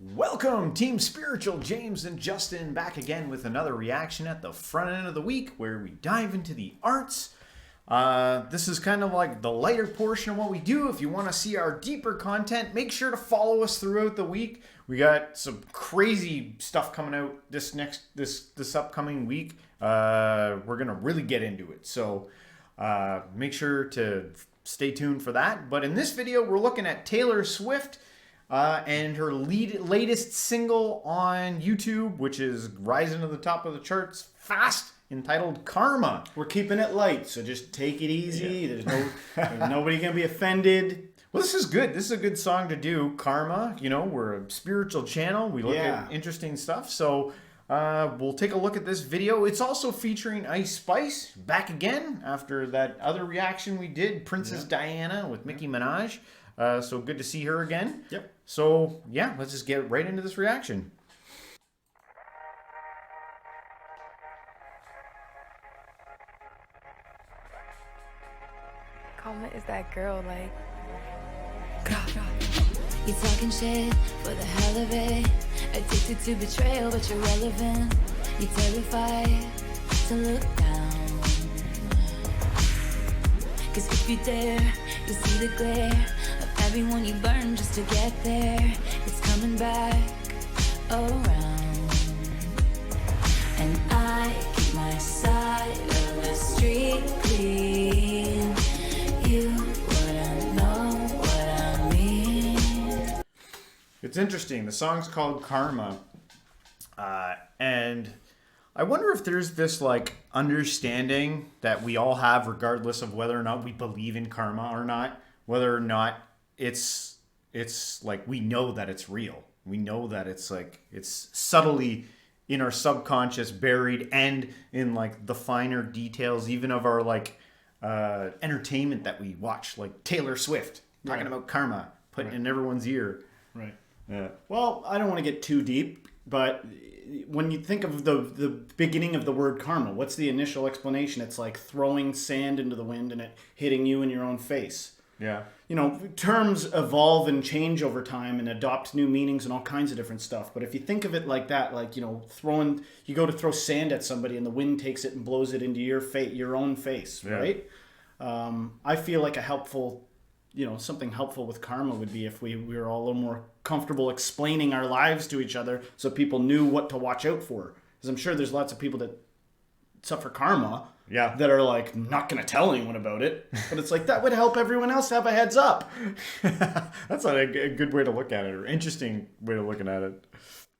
Welcome, Team Spiritual. James and Justin back again with another reaction at the front end of the week where we dive into the arts. This is kind of like the lighter portion of what we do. If you want to see our deeper content, make sure to follow us throughout the week. We got some crazy stuff coming out this upcoming week. We're gonna really get into it, so make sure to stay tuned for that. But in this video, we're looking at Taylor Swift. And her latest single on YouTube, which is rising to the top of the charts fast, entitled Karma. We're keeping it light, so just take it easy. Yeah. There's nobody gonna be offended. Well, this is good. This is a good song to do. Karma, you know, we're a spiritual channel. We look at interesting stuff. So we'll take a look at this video. It's also featuring Ice Spice back again after that other reaction we did, Princess Diana with Nicki Minaj. So good to see her again. Yep. So, yeah, let's just get right into this reaction. Karma is that girl, like... You talking shit for the hell of it. Addicted to betrayal, but you're relevant. You terrified to look down. Cause if you dare, you see the glare of everyone you burn just to get there. It's coming back around. And I keep my side of the street clean. You wouldn't know what I mean. It's interesting. The song's called Karma. And I wonder if there's this like understanding that we all have regardless of whether or not we believe in karma or not, whether or not it's like we know that it's real. We know that it's like it's subtly in our subconscious buried and in like the finer details even of our like entertainment that we watch, like Taylor Swift talking about karma, putting in everyone's ear. Right. Yeah. Well, I don't want to get too deep, but when you think of the beginning of the word karma, what's the initial explanation? It's like throwing sand into the wind and it hitting you in your own face. Yeah. You know, terms evolve and change over time and adopt new meanings and all kinds of different stuff. But if you think of it like that, like, you know, you go to throw sand at somebody and the wind takes it and blows it into your own face, right? I feel like a helpful, you know, something helpful with karma would be if we were all a little more comfortable explaining our lives to each other so people knew what to watch out for. Because I'm sure there's lots of people that suffer karma that are like not going to tell anyone about it. But it's like that would help everyone else have a heads up. That's a good way to look at it, or interesting way of looking at it.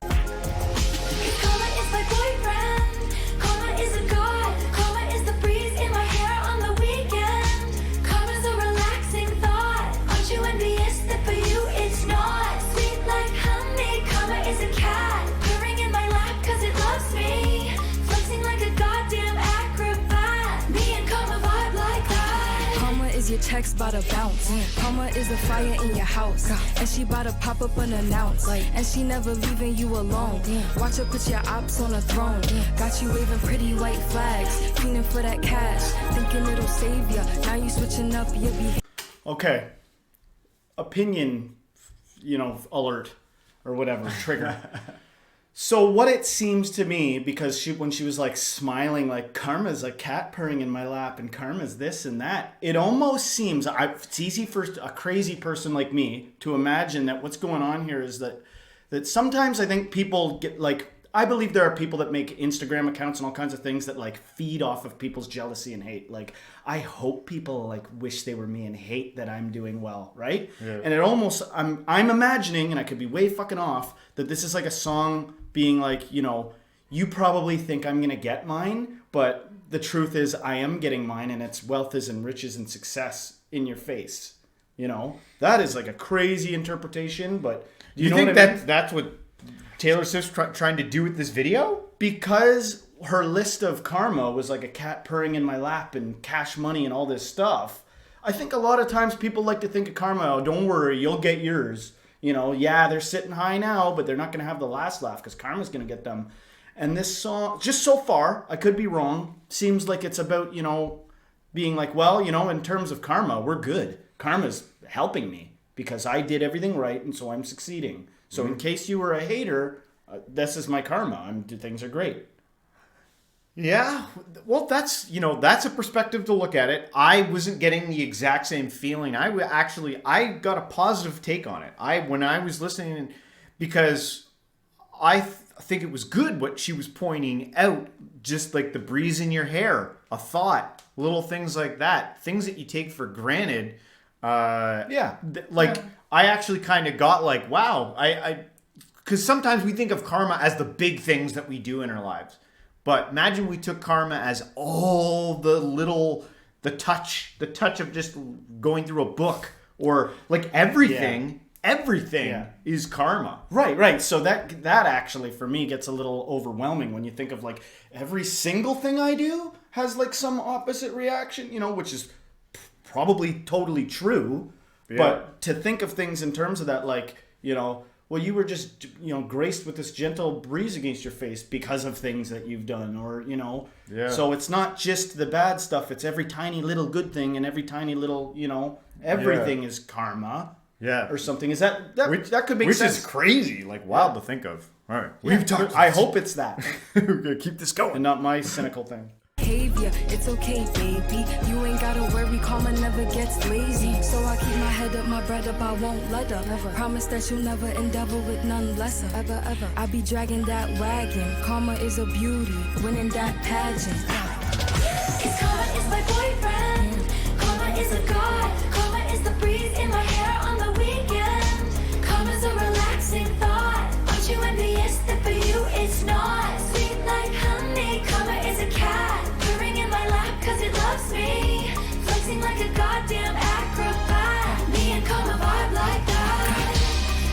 Karma is my boyfriend. Karma is a god. Karma is the breeze in my hair on the weekend. Karma's a relaxing thought. Aren't you envious that for you it's not? Sweet like honey. Karma is a cat purring in my lap cause it loves me. Flexing like a goddamn acrobat. Me and karma vibe like that. Karma is your text bout to bounce. Karma is the fire in your house. And she bout to pop up unannounced. And she never leaving you alone. Watch her put your ops on a throne. Got you waving pretty white flags. Fiending for that cash. Thinking it'll save ya. Now you switching up your behavior. Okay. Opinion, you know, alert or whatever, trigger. So what it seems to me, because when she was like smiling, like karma's a cat purring in my lap and karma's this and that, it almost seems, it's easy for a crazy person like me to imagine that what's going on here is that sometimes I think people get like, I believe there are people that make Instagram accounts and all kinds of things that like feed off of people's jealousy and hate. Like, I hope people like wish they were me and hate that I'm doing well, right? Yeah. And it almost, I'm imagining, and I could be way fucking off, that this is like a song being like, you know, you probably think I'm gonna get mine, but the truth is I am getting mine, and it's wealth is and riches and success in your face. You know, that is like a crazy interpretation, but you know think that that's what Taylor Swift's trying to do with this video? Because her list of karma was like a cat purring in my lap and cash money and all this stuff. I think a lot of times people like to think of karma, oh, don't worry, you'll get yours. You know, yeah, they're sitting high now, but they're not going to have the last laugh because karma's going to get them. And this song, just so far, I could be wrong, seems like it's about, you know, being like, well, you know, in terms of karma, we're good. Karma's helping me because I did everything right and so I'm succeeding. So in case you were a hater, this is my karma. Things are great. Yeah, well, that's a perspective to look at it. I wasn't getting the exact same feeling. I got a positive take on it. When I was listening, because I think it was good what she was pointing out, just like the breeze in your hair, a thought, little things like that, things that you take for granted. I actually kind of got like, wow, because sometimes we think of karma as the big things that we do in our lives. But imagine we took karma as all the touch of just going through a book, or like everything is karma. Right. So that actually for me gets a little overwhelming when you think of like every single thing I do has like some opposite reaction, which is probably totally true. Yeah. But to think of things in terms of that, like, well, you were just, graced with this gentle breeze against your face because of things that you've done, or, Yeah. So it's not just the bad stuff. It's every tiny little good thing, and every tiny little, everything is karma. Yeah. Or something. Is that could make sense. Which is crazy, like wild to think of. All right. We've talked. I hope it's that. We're going to keep this going. And not my cynical thing. Behavior, it's okay, baby. You ain't gotta worry, karma never gets lazy. So I keep my head up, my bread up, I won't let up. Never. Promise that you'll never endeavor with none lesser. Ever. I be dragging that wagon. Karma is a beauty, winning that pageant. Cause karma is my boyfriend. Karma is a god. Karma is the breeze in my hair on the weekend. Karma's a relaxing thought. Aren't you envious that for you it's not? Sweet like honey. Karma is a cat. Purring in my lap cause it loves me. Flexing like a goddamn acrobat. Me and karma vibe like that.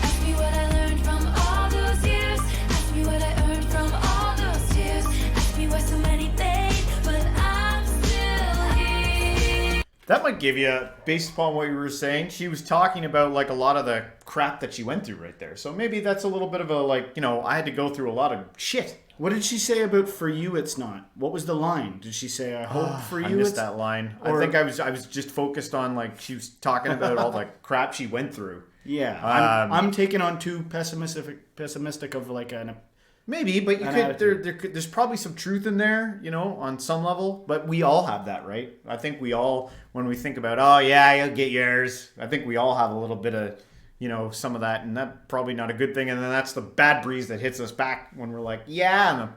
Ask me what I learned from all those years. Ask me what I earned from all those tears. Ask me why so many fade, but I'm still here. That might give you, based upon what you were saying, she was talking about like a lot of the crap that she went through right there. So maybe that's a little bit of a like, I had to go through a lot of shit. What did she say about for you it's not? What was the line? Did she say I hope for you I missed it's that line. Or- I think I was just focused on like she was talking about all the crap she went through. Yeah. I'm taking on too pessimistic of like an Maybe, but you there's probably some truth in there, on some level. But we all have that, right? I think we all, when we think about, oh yeah, you'll get yours. I think we all have a little bit of, some of that, and that's probably not a good thing. And then that's the bad breeze that hits us back when we're like, yeah, and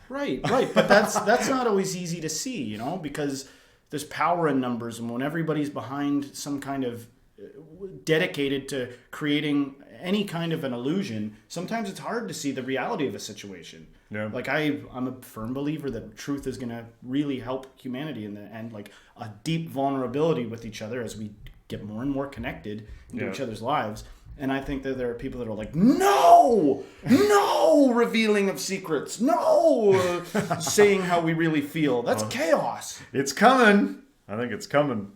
Right. But that's not always easy to see, because there's power in numbers, and when everybody's behind some kind of dedicated to creating any kind of an illusion, sometimes it's hard to see the reality of a situation. Yeah. Like I'm a firm believer that truth is going to really help humanity in the end, like a deep vulnerability with each other as we get more and more connected into each other's lives. And I think that there are people that are like, no revealing of secrets, no saying how we really feel. That's chaos. it's coming. I think it's coming.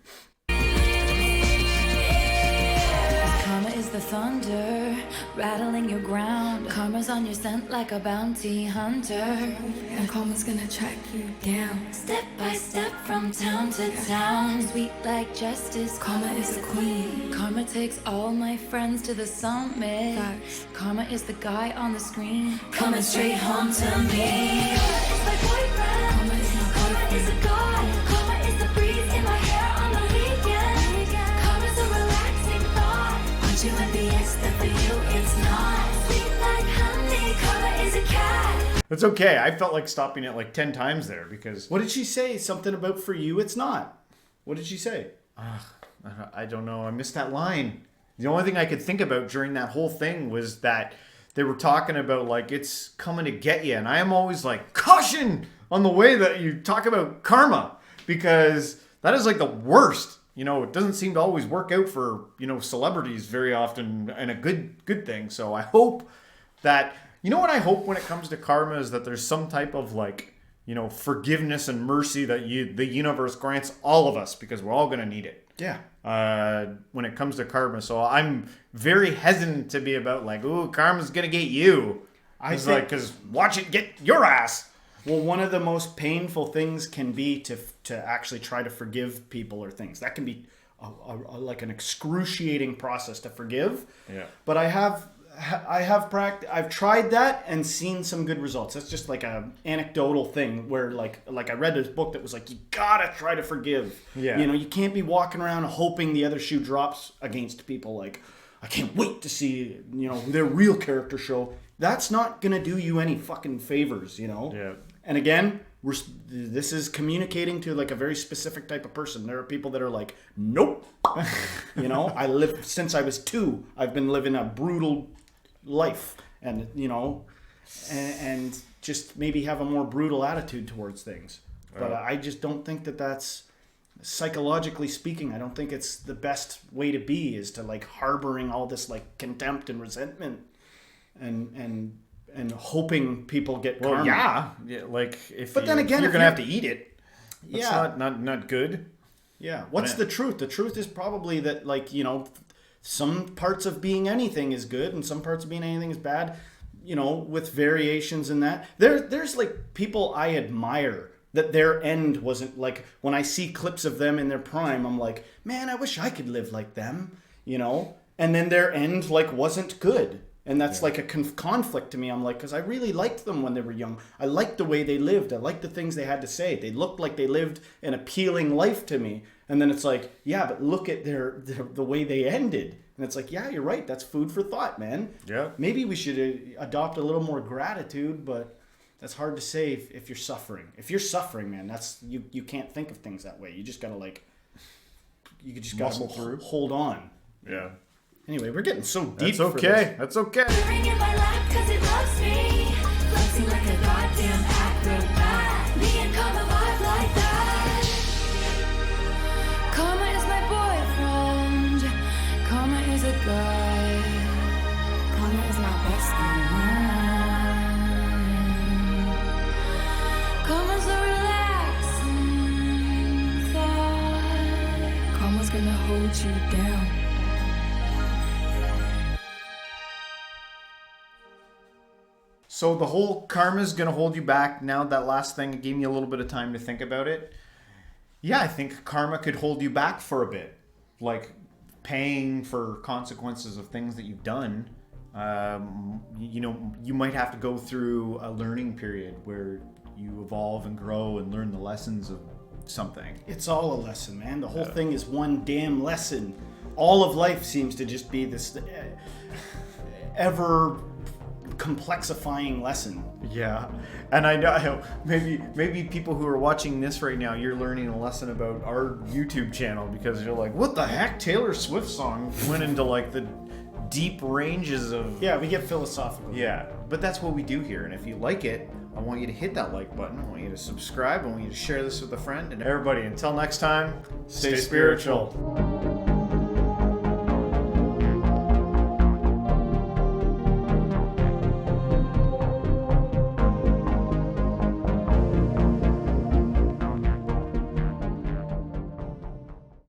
Karma is the thunder, rattling your ground. Karma's on your scent like a bounty hunter. And karma's gonna track you down. Step by step from town to town. Sweet like justice, Karma is a queen. Karma takes all my friends to the summit. Facts. Karma is the guy on the screen, coming straight home to me. Karma is my boyfriend. Karma is my Karma is a god. Karma is the breeze in my hair on the weekend. Karma's a relaxing thought. Aren't you envious that for you it's not? Sweet like honey. Karma is a cat. It's okay. I felt like stopping it like 10 times there because What did she say? Something about for you it's not. What did she say? I don't know. I missed that line. The only thing I could think about during that whole thing was that they were talking about like it's coming to get you, and I am always like caution on the way that you talk about karma, because that is like the worst. It doesn't seem to always work out for celebrities very often, and a good thing. So I hope that what I hope when it comes to karma is that there's some type of like forgiveness and mercy that the universe grants all of us, because we're all gonna need it. Yeah. When it comes to karma. So I'm very hesitant to be about like, ooh, karma's gonna get you. I think, like, because watch it get your ass. Well, one of the most painful things can be to actually try to forgive people or things. That can be like an excruciating process to forgive. Yeah. But I've tried that and seen some good results. That's just like a anecdotal thing where like I read this book that was like, you gotta try to forgive. Yeah. You know, you can't be walking around hoping the other shoe drops against people. Like, I can't wait to see, you know, their real character show. That's not gonna do you any fucking favors, you know? Yeah. And again, this is communicating to like a very specific type of person. There are people that are like, nope. You know, I lived since I was 2. I've been living a brutal life, and you know, and just maybe have a more brutal attitude towards things. But I just don't think that that's, psychologically speaking, I don't think it's the best way to be, is to like harboring all this like contempt and resentment and hoping people get karma. Well, yeah, like But then again, you're if gonna you're- have to eat it. That's Yeah. not good. Yeah. What's Yeah. the truth? The truth is probably that, like, you know, some parts of being anything is good and some parts of being anything is bad, you know, with variations in that. There's like people I admire that their end wasn't like, when I see clips of them in their prime, I'm like, man, I wish I could live like them, you know? And then their end like wasn't good. And that's like a conflict to me. I'm like, because I really liked them when they were young. I liked the way they lived. I liked the things they had to say. They looked like they lived an appealing life to me. And then it's like, yeah, but look at the way they ended. And it's like, yeah, you're right. That's food for thought, man. Yeah. Maybe we should adopt a little more gratitude, but that's hard to say if you're suffering. If you're suffering, man, that's you can't think of things that way. You just gotta Muscle through. hold on. Yeah. Anyway, we're getting so deep. That's for this. okay. That's okay. Living in my life 'cause it loves me. Flexing like a goddamn acrobat. Me and Karma vibe like that. Karma is my boyfriend. Karma is a guy. Karma is my best friend. Karma's a relaxing thought. Karma's gonna hold you down. So the whole karma's gonna hold you back. Now that last thing, it gave me a little bit of time to think about it. Yeah, I think karma could hold you back for a bit, like paying for consequences of things that you've done. You know, you might have to go through a learning period where you evolve and grow and learn the lessons of something. It's all a lesson, man. The whole thing is one damn lesson. All of life seems to just be this ever complexifying lesson. Yeah, and I know maybe people who are watching this right now, you're learning a lesson about our YouTube channel because you're like, what the heck? Taylor Swift song went into like the deep ranges of... Yeah, we get philosophical. Yeah, but that's what we do here, and if you like it, I want you to hit that like button. I want you to subscribe. I want you to share this with a friend. And everybody, until next time, stay spiritual.